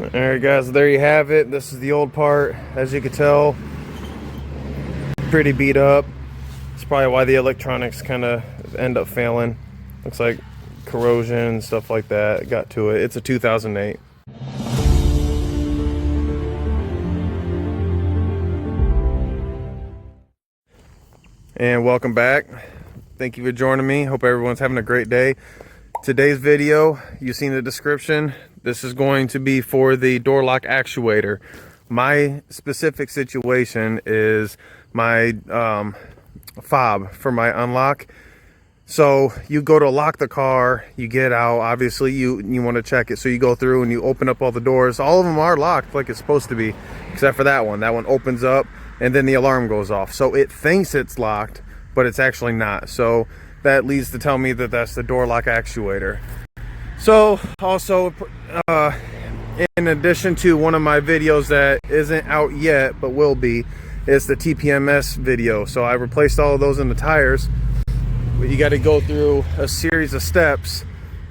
Alright guys, there you have it. This is the old part. As you can tell, pretty beat up. It's probably why the electronics kind of end up failing. Looks like corrosion and stuff like that got to it. It's a 2008. And welcome back. Thank you for joining me. Hope everyone's having a great day. Today's video, you've seen the description. This is going to be for the door lock actuator. My specific situation is my fob for my unlock. So you go to lock the car, you get out, obviously you want to check it. So you go through and you open up all the doors. All of them are locked like it's supposed to be, except for that one. That one opens up and then the alarm goes off. So it thinks it's locked, but it's actually not. So that leads to tell me that that's the door lock actuator. So also, in addition to one of my videos that isn't out yet, but will be, is the TPMS video. So I replaced all of those in the tires. But you got to go through a series of steps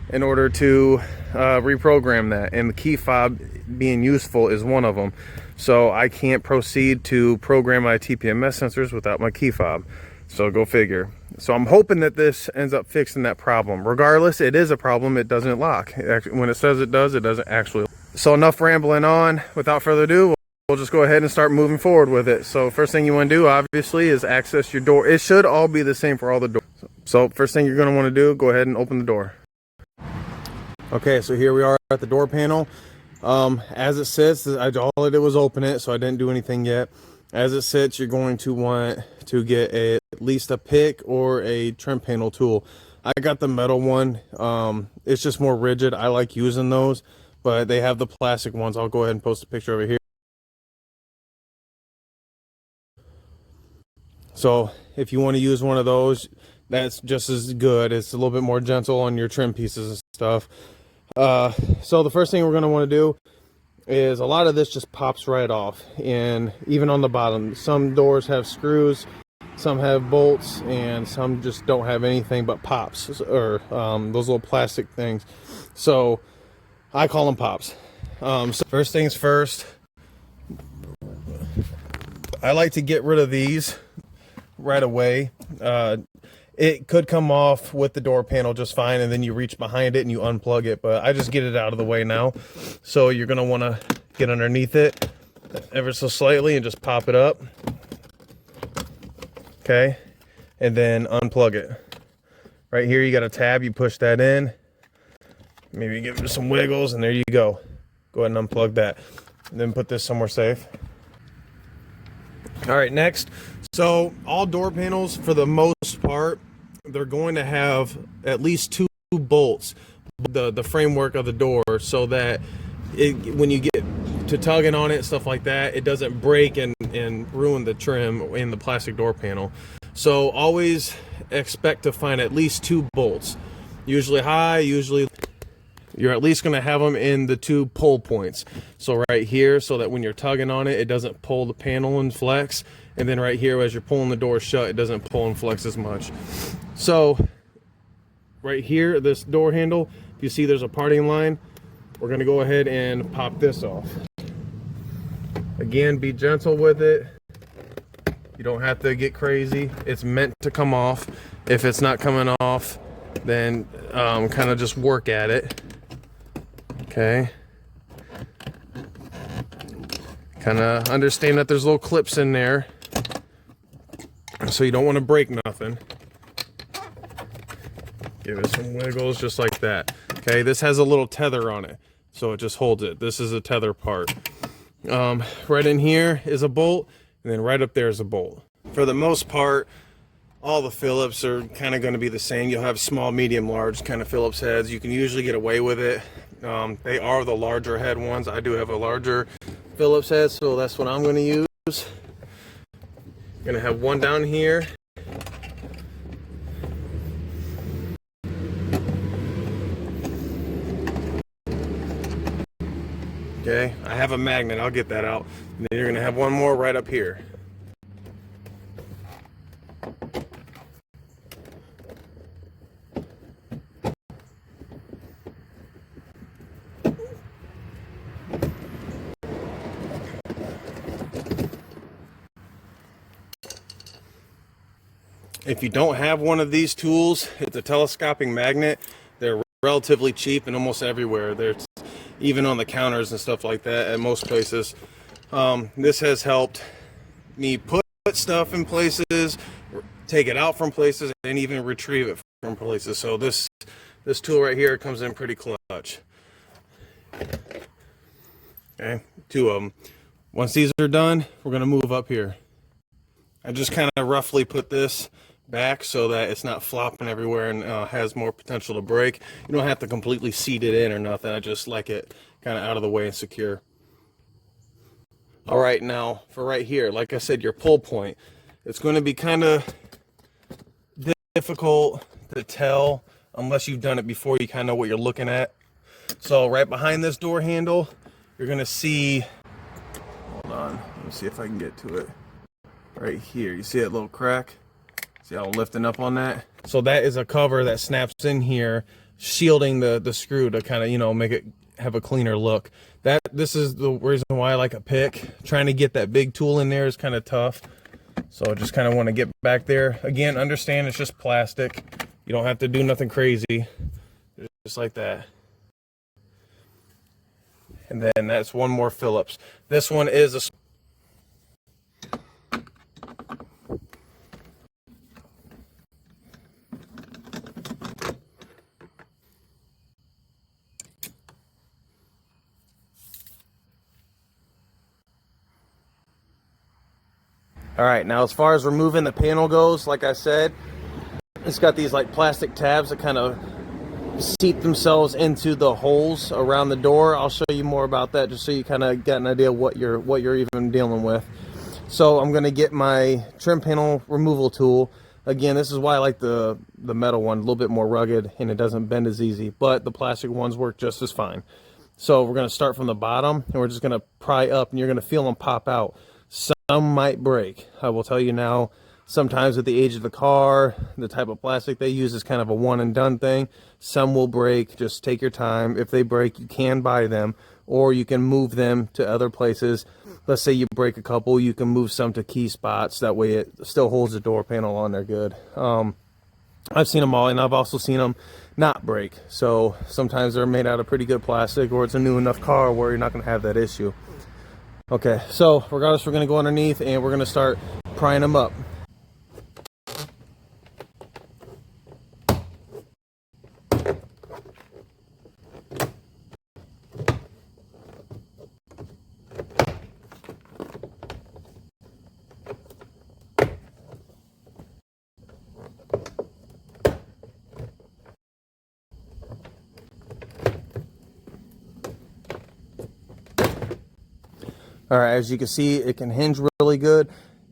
in order to reprogram that. And the key fob being useful is one of them. So I can't proceed to program my TPMS sensors without my key fob. So go figure. So I'm hoping that this ends up fixing that problem. Regardless, it is a problem. It doesn't lock. When it says it does, it doesn't actually. So enough rambling on. Without further ado, we'll just go ahead and start moving forward with it. So first thing you want to do, obviously, is access your door. It should all be the same for all the doors. So first thing you're going to want to do, go ahead and open the door. Okay, so here we are at the door panel. As it sits, all I did was open it, so I didn't do anything yet. As it sits, you're going to want to get at least a pick or a trim panel tool. I got the metal one. It's just more rigid. I like using those, but they have the plastic ones. I'll go ahead and post a picture over here. So if you want to use one of those, that's just as good. It's a little bit more gentle on your trim pieces and stuff. So the first thing we're going to want to do is, a lot of this just pops right off, and even on the bottom, some doors have screws, some have bolts, and some just don't have anything but pops, or those little plastic things. So I call them pops. So first things first, I like to get rid of these right away. It could come off with the door panel just fine, and then you reach behind it and you unplug it, but I just get it out of the way now. So you're going to want to get underneath it ever so slightly and just pop it up. Okay, and then unplug it. Right here you got a tab, you push that in, maybe give it some wiggles, and there you go. Go ahead and unplug that, and then put this somewhere safe. All right, next, so all door panels, for the most part, they're going to have at least two bolts, the framework of the door, so that when you get to tugging on it, stuff like that, it doesn't break and ruin the trim in the plastic door panel. So always expect to find at least two bolts, usually high, usually you're at least going to have them in the two pull points. So right here, so that when you're tugging on it, it doesn't pull the panel and flex. And then right here, as you're pulling the door shut, it doesn't pull and flex as much. So right here, this door handle, if you see there's a parting line, we're going to go ahead and pop this off. Again, be gentle with it. You don't have to get crazy. It's meant to come off. If it's not coming off, then kind of just work at it. Okay. Kind of understand that there's little clips in there, so you don't want to break nothing. Give it some wiggles just like that. Okay, this has a little tether on it, so it just holds it. This is a tether part. Right in here is a bolt, and then right up there is a bolt. For the most part, all the Phillips are kind of going to be the same. You'll have small, medium, large kind of Phillips heads. You can usually get away with it. They are the larger head ones. I do have a larger Phillips head, so that's what I'm going to use. I'm going to have one down here. Okay, I have a magnet. I'll get that out. And then you're going to have one more right up here. If you don't have one of these tools, it's a telescoping magnet. They're relatively cheap and almost everywhere. They're even on the counters and stuff like that at most places. This has helped me put stuff in places, take it out from places, and even retrieve it from places. So this tool right here comes in pretty clutch. Okay, 2 of them. Once these are done, we're gonna move up here. I just kind of roughly put this back so that it's not flopping everywhere and has more potential to break. You don't have to completely seat it in or nothing. I just like it kind of out of the way and secure. All right, now for right here, like I said, your pull point. It's going to be kind of difficult to tell unless you've done it before. You kind of know what you're looking at. So right behind this door handle, you're going to see, hold on, let me see if I can get to it. Right here, you see that little crack? See how I'm lifting up on that? So that is a cover that snaps in here, shielding the screw to kind of, you know, make it have a cleaner look. This is the reason why I like a pick. Trying to get that big tool in there is kind of tough. So I just kind of want to get back there. Again, understand it's just plastic. You don't have to do nothing crazy. Just like that. And then that's one more Phillips. This one is a All right, now as far as removing the panel goes, like I said, it's got these like plastic tabs that kind of seat themselves into the holes around the door. I'll show you more about that just so you kind of get an idea what you're even dealing with. So I'm going to get my trim panel removal tool. Again, this is why I like the metal one, a little bit more rugged and it doesn't bend as easy, but the plastic ones work just as fine. So we're going to start from the bottom and we're just going to pry up and you're going to feel them pop out. Some might break. I will tell you now, sometimes at the age of the car, the type of plastic they use is kind of a one and done thing. Some will break. Just take your time. If they break, you can buy them or you can move them to other places. Let's say you break a couple, you can move some to key spots. That way it still holds the door panel on there good. I've seen them all and I've also seen them not break. So sometimes they're made out of pretty good plastic or it's a new enough car where you're not going to have that issue. Okay, so regardless, we're going to go underneath and we're going to start prying them up. All right, as you can see, it can hinge really good.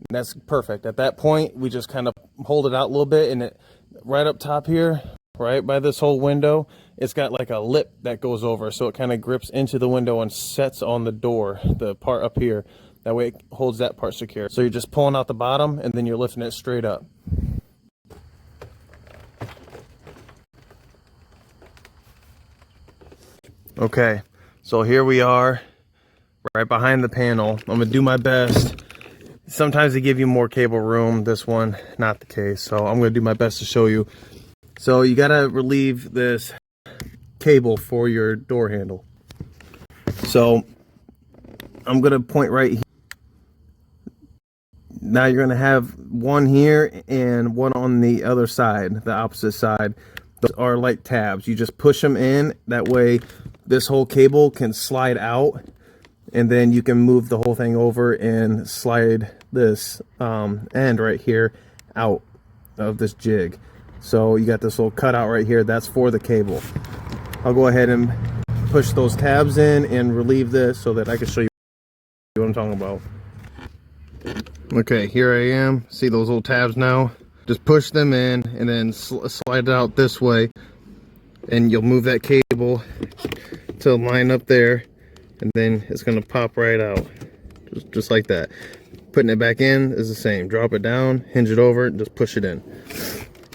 That's perfect. At that point, we just kind of hold it out a little bit, and it right up top here, right by this whole window, it's got like a lip that goes over, so it kind of grips into the window and sets on the door, the part up here. That way it holds that part secure. So you're just pulling out the bottom, and then you're lifting it straight up. Okay, so here we are. Right behind the panel. I'm gonna do my best. Sometimes they give you more cable room. This one, not the case. So I'm gonna do my best to show you. So you gotta relieve this cable for your door handle. So I'm gonna point right here. Now you're gonna have one here and one on the other side, the opposite side. Those are like tabs. You just push them in. That way this whole cable can slide out. And then you can move the whole thing over and slide this end right here out of this jig. So you got this little cutout right here. That's for the cable. I'll go ahead and push those tabs in and relieve this so that I can show you what I'm talking about. Okay, here I am. See those little tabs now? Just push them in and then slide it out this way. And you'll move that cable to line up there. And then it's going to pop right out, just like that. Putting it back in is the same. Drop it down, hinge it over, and just push it in.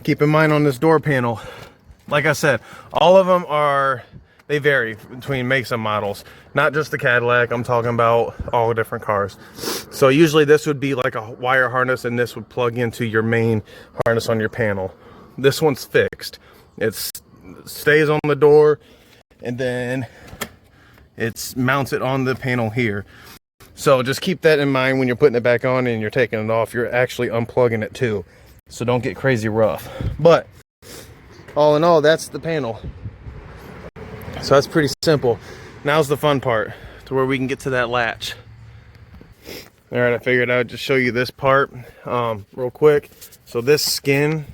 Keep in mind on this door panel, like I said, all of them they vary between makes and models. Not just the Cadillac, I'm talking about all different cars. So usually this would be like a wire harness, and this would plug into your main harness on your panel. This one's fixed. It stays on the door, and then it's mounted on the panel here. So just keep that in mind when you're putting it back on and you're taking it off. You're actually unplugging it too. So don't get crazy rough. But all in all, that's the panel. So that's pretty simple. Now's the fun part, to where we can get to that latch. All right, I figured I would just show you this part real quick. So this skin,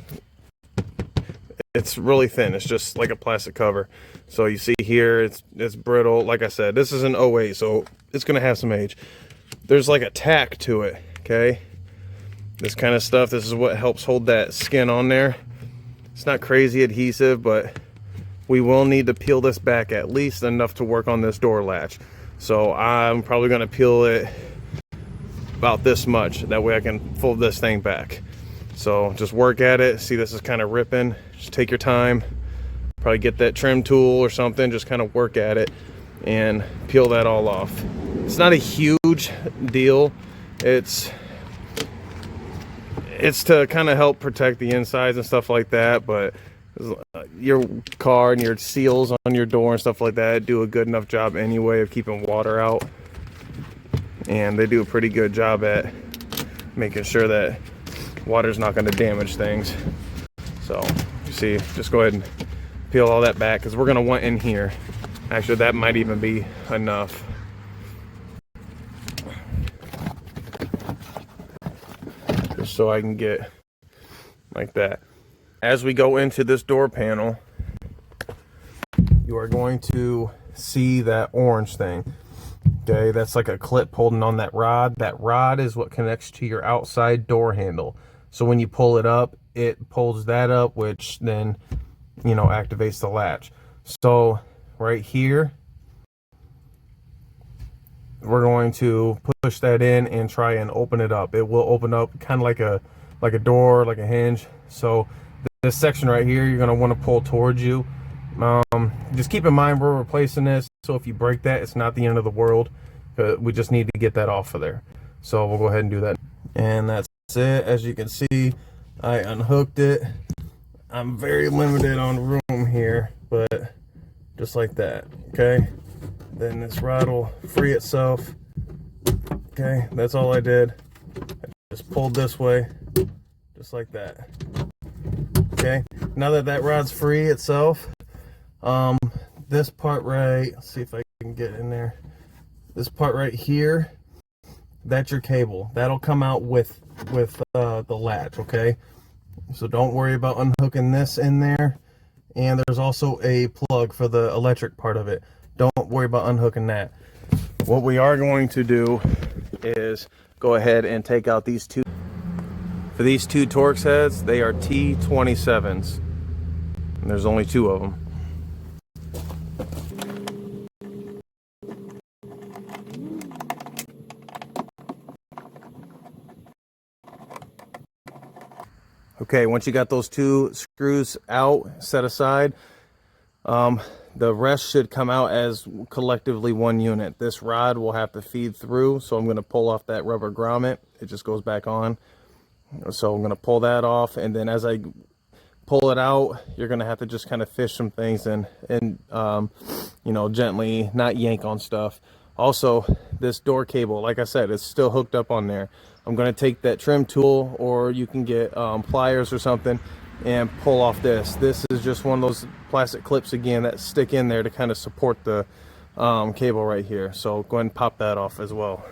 it's really thin. It's just like a plastic cover. So you see here, it's brittle. Like I said, this is an 08, so it's gonna have some age. There's like a tack to it, okay? This kind of stuff, this is what helps hold that skin on there. It's not crazy adhesive, but we will need to peel this back at least enough to work on this door latch. So I'm probably gonna peel it about this much. That way I can fold this thing back. So just work at it. See, this is kind of ripping. Just take your time. Probably get that trim tool or something. Just kind of work at it and peel that all off. It's not a huge deal. It's to kind of help protect the insides and stuff like that, but your car and your seals on your door and stuff like that do a good enough job anyway of keeping water out, and they do a pretty good job at making sure that water's not going to damage things. So you see, just go ahead and peel all that back, because we're going to want in here. Actually, that might even be enough. Just so I can get like that. As we go into this door panel, you are going to see that orange thing. Okay, that's like a clip holding on that rod. That rod is what connects to your outside door handle. So when you pull it up, it pulls that up, which then, you know, activates the latch. So right here, we're going to push that in and try and open it up. It will open up kind of like a door, like a hinge. So this section right here, you're going to want to pull towards you. Just keep in mind we're replacing this, so if you break that, it's not the end of the world. We just need to get that off of there. So we'll go ahead and do that. And that's it. As you can see, I unhooked it. I'm very limited on room here, but just like that. Okay, then this rod will free itself. Okay, that's all I did. I just pulled this way, just like that. Okay, now that that rod's free itself, this part right, let's see if I can get in there. This part right here, that's your cable. That'll come out with the latch, okay? So don't worry about unhooking this in there. And there's also a plug for the electric part of it. Don't worry about unhooking that. What we are going to do is go ahead and take out these two. For these two Torx heads, they are T27s. And there's only two of them. Okay, once you got those two screws out, set aside, the rest should come out as collectively one unit. This rod will have to feed through, so I'm going to pull off that rubber grommet. It just goes back on. So I'm going to pull that off, and then as I pull it out, you're going to have to just kind of fish some things and you know, gently, not yank on stuff. Also, this door cable, like I said, it's still hooked up on there. I'm going to take that trim tool, or you can get pliers or something, and pull off this. This is just one of those plastic clips again that stick in there to kind of support the cable right here. So go ahead and pop that off as well.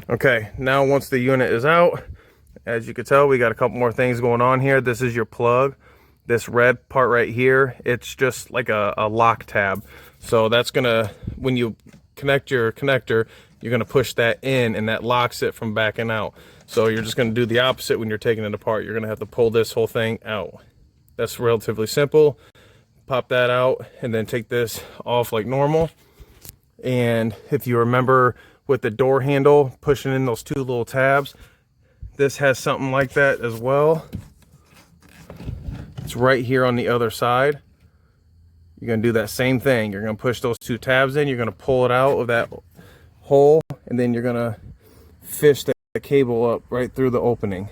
Okay, now once the unit is out, as you can tell, we got a couple more things going on here. This is your plug. This red part right here, it's just like a lock tab. So that's gonna, when you connect your connector, you're going to push that in, and that locks it from backing out. So you're just going to do the opposite when you're taking it apart. You're going to have to pull this whole thing out. That's relatively simple. Pop that out and then take this off like normal. And if you remember with the door handle, pushing in those 2 little tabs, this has something like that as well. It's right here on the other side. You're going to do that same thing. You're going to push those 2 tabs in. You're going to pull it out of that hole, and then you're going to fish the cable up right through the opening.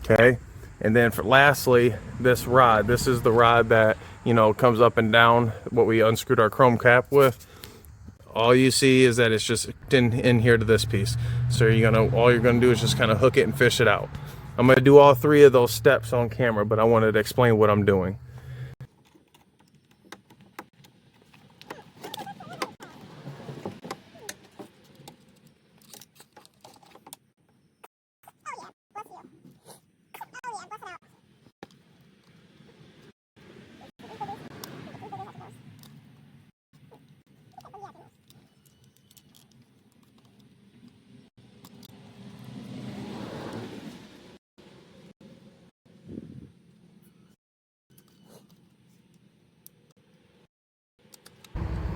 Okay. And then for lastly, this rod. This is the rod that, you know, comes up and down what we unscrewed our chrome cap with. All you see is that it's just in here to this piece. So all you're gonna do is just kind of hook it and fish it out. I'm gonna do all 3 of those steps on camera, but I wanted to explain what I'm doing.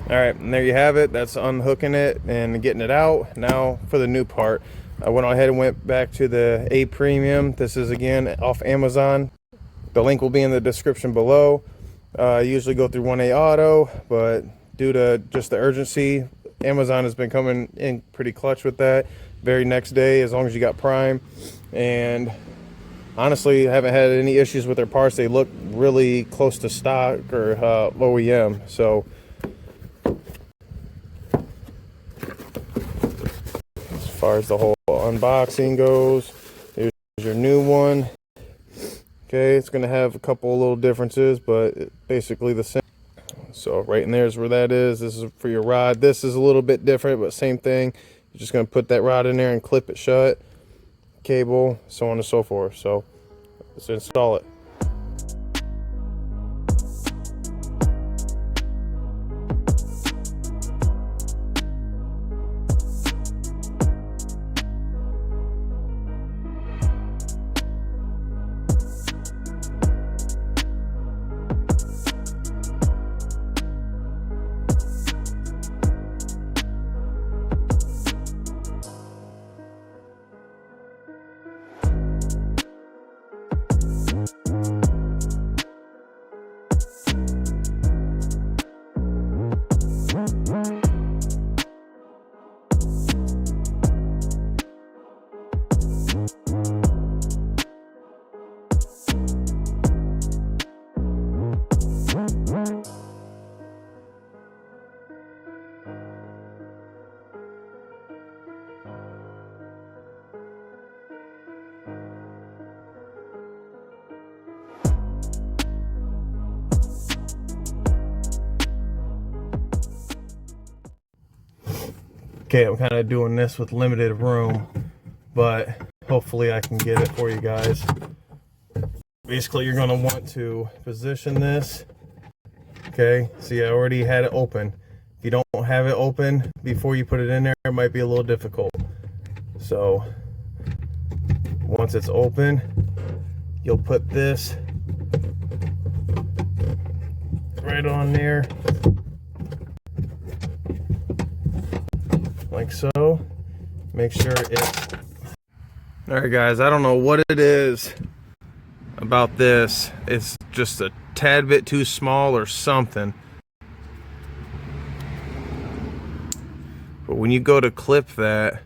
All right, and there you have it. That's unhooking it and getting it out. Now for the new part. I went ahead and went back to the A Premium. This is again off Amazon. The link will be in the description below. I usually go through 1A Auto, but due to just the urgency, Amazon has been coming in pretty clutch with that. Very next day, as long as you got Prime. And honestly, I haven't had any issues with their parts. They look really close to stock or OEM. So as far as the whole unboxing goes, here's your new one. Okay, it's going to have a couple little differences, but basically the same. So right in there is where that is. This is for your rod. This is a little bit different, but same thing. You're just going to put that rod in there and clip it shut. Cable, so on and so forth. So let's install it. Okay, I'm kind of doing this with limited room, but hopefully I can get it for you guys. Basically, you're going to want to position this. Okay, see, I already had it open. If you don't have it open before you put it in there, it might be a little difficult. So once it's open, you'll put this right on there, like so. Make sure it's... Alright guys, I don't know what it is about this. It's just a tad bit too small or something. But when you go to clip that,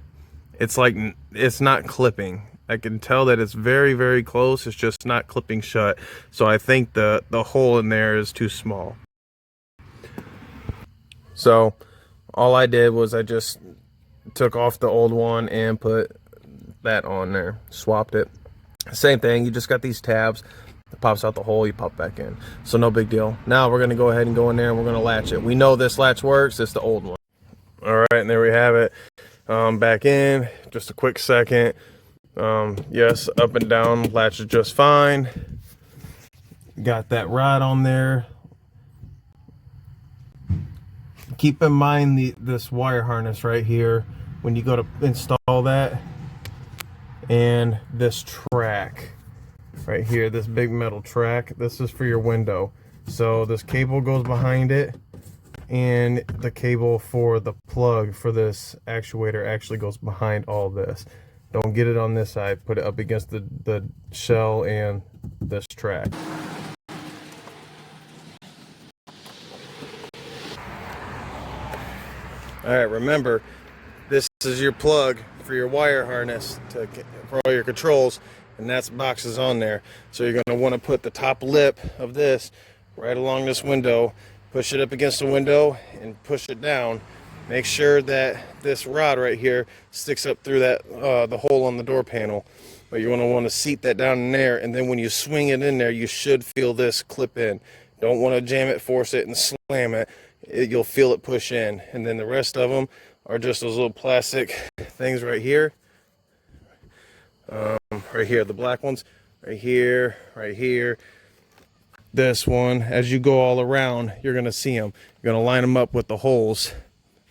it's like it's not clipping. I can tell that it's very, very close. It's just not clipping shut. So I think the hole in there is too small. So all I did was I just took off the old one and put that on there, swapped it. Same thing, you just got these tabs. It pops out the hole, you pop back in. So no big deal. Now we're gonna go ahead and go in there and we're gonna latch it. We know this latch works, it's the old one. All right, and there we have it. Back in, just a quick second. Yes, up and down latches just fine. Got that rod on there. keep in mind this wire harness right here when you go to install that, and this track right here, this big metal track, this is for your window. So this cable goes behind it, and the cable for the plug for this actuator actually goes behind all this. Don't get it on this side, put it up against the shell and this track. All right, remember, this is your plug for your wire harness for all your controls, and that's boxes on there. So you're going to want to put the top lip of this right along this window, push it up against the window and push it down. Make sure that this rod right here sticks up through that the hole on the door panel. But you're going to want to seat that down in there, and then when you swing it in there, you should feel this clip in. Don't want to jam it, force it, and slam it. You'll feel it push in. And then the rest of them are just those little plastic things right here. Right here, the black ones. Right here, right here. This one, as you go all around, you're going to see them. You're going to line them up with the holes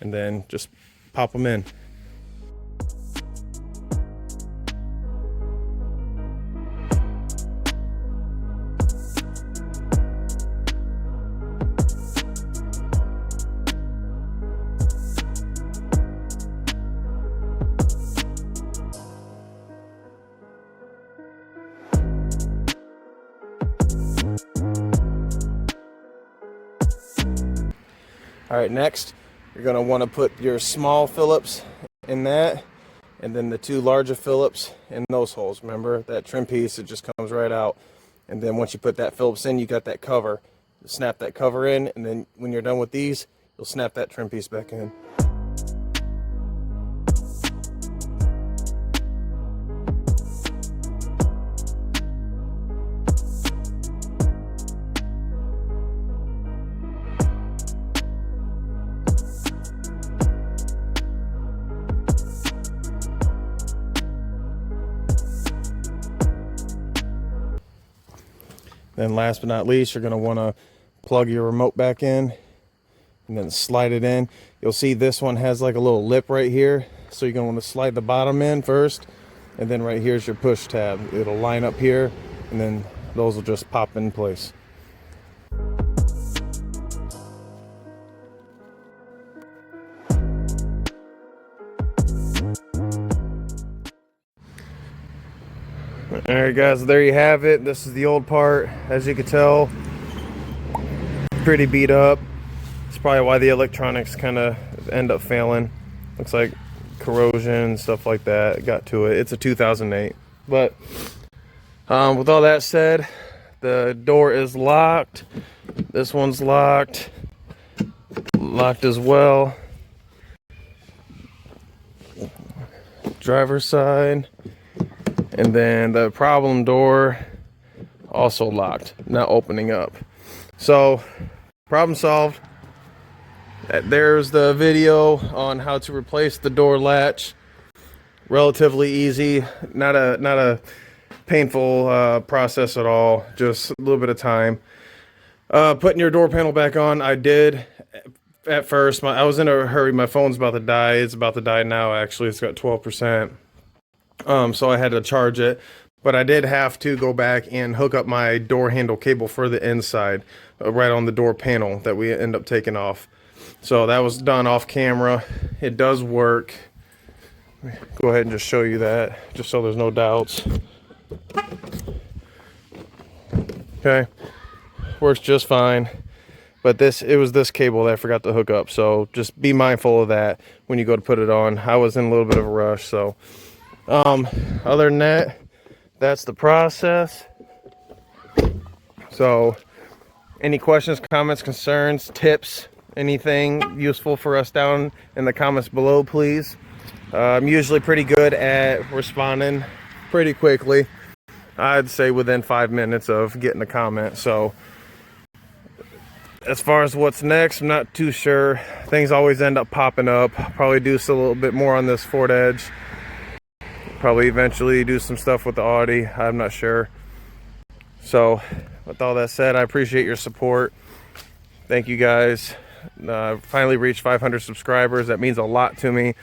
and then just pop them in. All right, next, you're going to want to put your small Phillips in that, and then the two larger Phillips in those holes. Remember, that trim piece, it just comes right out. And then once you put that Phillips in, you got that cover. Snap that cover in, and then when you're done with these, you'll snap that trim piece back in. Then last but not least, you're going to want to plug your remote back in and then slide it in. You'll see this one has like a little lip right here. So you're going to want to slide the bottom in first, and then right here's your push tab. It'll line up here, and then those will just pop in place. Alright guys, there you have it. This is the old part. As you can tell, pretty beat up. It's probably why the electronics kind of end up failing. Looks like corrosion and stuff like that got to it. It's a 2008. But with all that said, the door is locked. This one's locked. Locked as well. Driver's side. And then the problem door also locked, not opening up. So, problem solved. There's the video on how to replace the door latch. Relatively easy, not a painful process at all. Just a little bit of time. Putting your door panel back on, I did at first. I was in a hurry. My phone's about to die. It's about to die now. Actually, it's got 12%. So I had to charge it, but I did have to go back and hook up my door handle cable for the inside, right on the door panel that we end up taking off. So that was done off camera. It does work. Go ahead and just show you that, just so there's no doubts. Okay, works just fine. But it was this cable that I forgot to hook up, so just be mindful of that when you go to put it on. I was in a little bit of a rush, so. Other than that, that's the process. So any questions, comments, concerns, tips, anything useful for us down in the comments below, please. I'm usually pretty good at responding pretty quickly. I'd say within 5 minutes of getting a comment. So as far as what's next, I'm not too sure. Things always end up popping up. Probably do a little bit more on this Ford Edge. Probably eventually do some stuff with the Audi. I'm not sure. So with all that said, I appreciate your support. Thank you guys. finally reached 500 subscribers. That means a lot to me.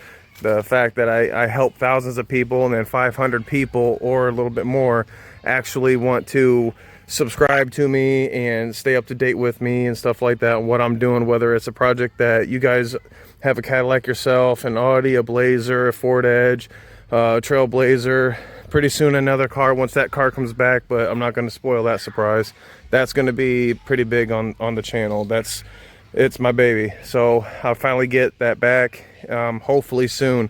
The fact that I help thousands of people, and then 500 people or a little bit more actually want to subscribe to me and stay up to date with me and stuff like that, and what I'm doing, whether it's a project that you guys have a Cadillac yourself, an Audi, a Blazer, a Ford Edge, Trailblazer, pretty soon another car once that car comes back, but I'm not going to spoil that surprise. That's going to be pretty big on the channel. It's my baby, so I'll finally get that back, hopefully soon,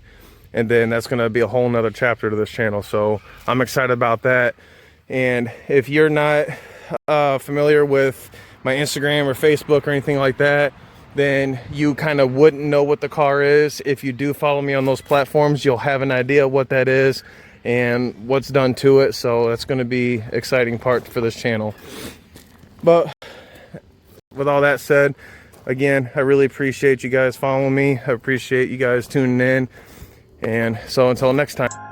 and then that's going to be a whole nother chapter to this channel, so I'm excited about that. And if you're not familiar with my Instagram or Facebook or anything like that, then you kind of wouldn't know what the car is. If you do follow me on those platforms, you'll have an idea what that is and what's done to it. So that's going to be exciting part for this channel. But with all that said, again, I really appreciate you guys following me. I appreciate you guys tuning in. And so until next time.